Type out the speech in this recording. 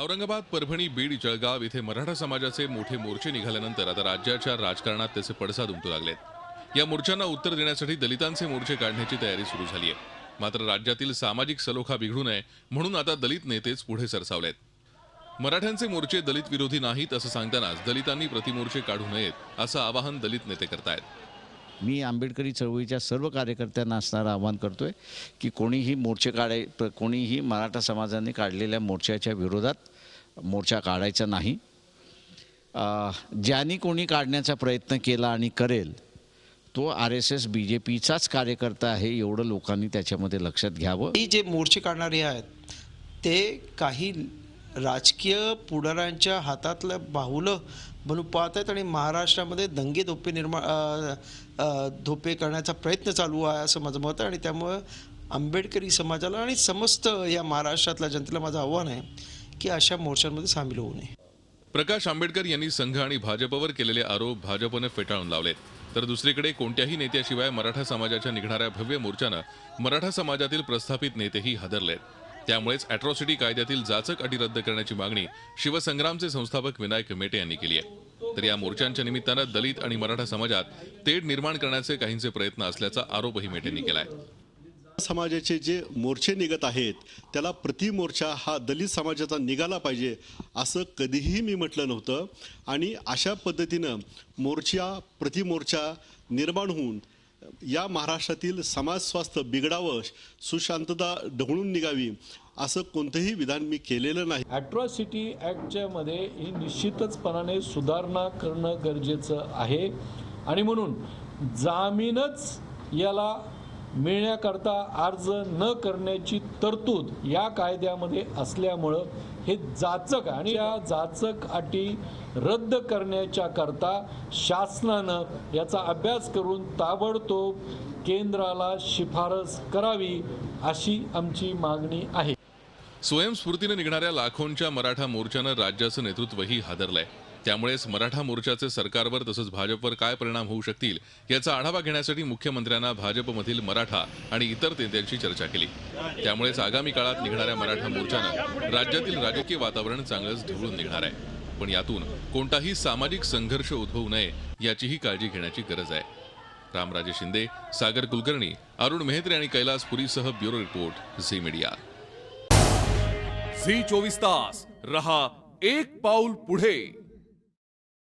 औरंगाबाद, परभणी, बीड, जळगाव इथे मराठा समाजाचे मोठे मोर्चे निघाल्यानंतर आता राज्याच्या राजकारणात त्याचे पडसाद उमटू लागलेत। या मोर्चांना उत्तर देण्यासाठी दलितांचे मोर्चे काढण्याची तयारी सुरू झाली आहे। मात्र राज्यातील सामाजिक सलोखा बिघडू नये म्हणून आता दलित नेतेच पुढे सरसावलेत। मराठ्यांचे मोर्चे दलित विरोधी नाहीत असं सांगतानाच दलितांनी प्रतिमोर्चे काढू नयेत असं आवाहन दलित नेते करतायत। मी आंबेडकरी चळवळीच्या सर्व कार्यकर्त्यांना असणारं आवाहन करतोय की कोणीही मराठा समाजाने काढलेल्या मोर्चाच्या विरोधात मोर्चा काढायचा नाही। ज्यांनी कोणी काढण्याचा प्रयत्न केला आणि करेल तो RSS BJPचाच कार्यकर्ता आहे, एवढं लोकांनी त्याच्यामध्ये लक्षात घ्यावं। ही जे मोर्चे काढणारे आहेत ते काही राजकीय पुढाऱ्यांच्या हातातलं बाहुलं म्हणून पाहत आहेत आणि महाराष्ट्रामध्ये दंगे धोपे करण्याचा प्रयत्न चालू आहे असं माझं मत आहे। आणि त्यामुळे आंबेडकरी समाजाला आणि समस्त या महाराष्ट्रातल्या जनतेला माझं आव्हान आहे की अशा मोर्चांमध्ये सामील होऊ नये। प्रकाश आंबेडकर यांनी संघ आणि भाजपवर केलेले आरोप भाजपने फेटाळून लावलेत, तर दुसरीकडे कोणत्याही नेत्याशिवाय मराठा समाजाच्या निघणाऱ्या भव्य मोर्चानं मराठा समाजातील प्रस्थापित नेतेही हादरलेत। त्यामुळेच अॅट्रॉसिटी कायद्यातील जाचक अटी रद्द करण्याची मागणी शिवसंग्रामचे संस्थापक विनायक मेटे यांनी केली आहे। तर या मोर्चांच्या निमित्तानं दलित आणि मराठा समाजात तेढ निर्माण करण्याचे काहींचे प्रयत्न असल्याचा आरोपही मेटेंनी केलाय। समाजाचे जे मोर्चे निघत आहेत त्याला प्रतिमोर्चा हा दलित समाजाचा निघाला पाहिजे असं कधीही मी म्हटलं नव्हतं। आणि अशा पद्धतीनं प्रतिमोर्चा निर्माण होऊन या महाराष्ट्रातील समाज स्वास्थ्य बिघडावं, सुशांतता ढवळून निघावी असं कोणतंही विधान मी केलेलं नाही। अॅट्रॉसिटी ॲक्टच्या मध्ये ही निश्चितचपणाने सुधारणा करणं गरजेचं आहे आणि म्हणून जामीनच याला मिळण्याकरता अर्ज न करण्याची तरतूद या कायद्यामध्ये असल्यामुळं हे जाचक आणि या जाचक अटी रद्द करण्याच्या करता शासनानं याचा अभ्यास करून ताबडतोब केंद्राला शिफारस करावी अशी आमची मागणी आहे। स्वयंस्फूर्तीने निघणाऱ्या लाखोंच्या मराठा मोर्चानं राज्याचं नेतृत्वही हादरलंय। त्यामुळेच मराठा मोर्चाचे सरकारवर तसंच भाजपवर काय परिणाम होऊ शकतील याचा आढावा घेण्यासाठी मुख्यमंत्र्यांना भाजपमधील मराठा आणि इतर नेत्यांशी चर्चा केली। त्यामुळेच आगामी काळात निघणाऱ्या मराठा मोर्चानं राज्यातील राजकीय वातावरण चांगलंच ढवळून निघणार आहे। पण यातून कोणताही सामाजिक संघर्ष उद्भवू नये याचीही काळजी घेण्याची गरज आहे। रामराजे शिंदे, सागर कुलकर्णी, अरुण मेहत्रे आणि कैलास पुरीसह bureau report, Zee media. Zee 24 तास रहा एक पाऊल पुढे।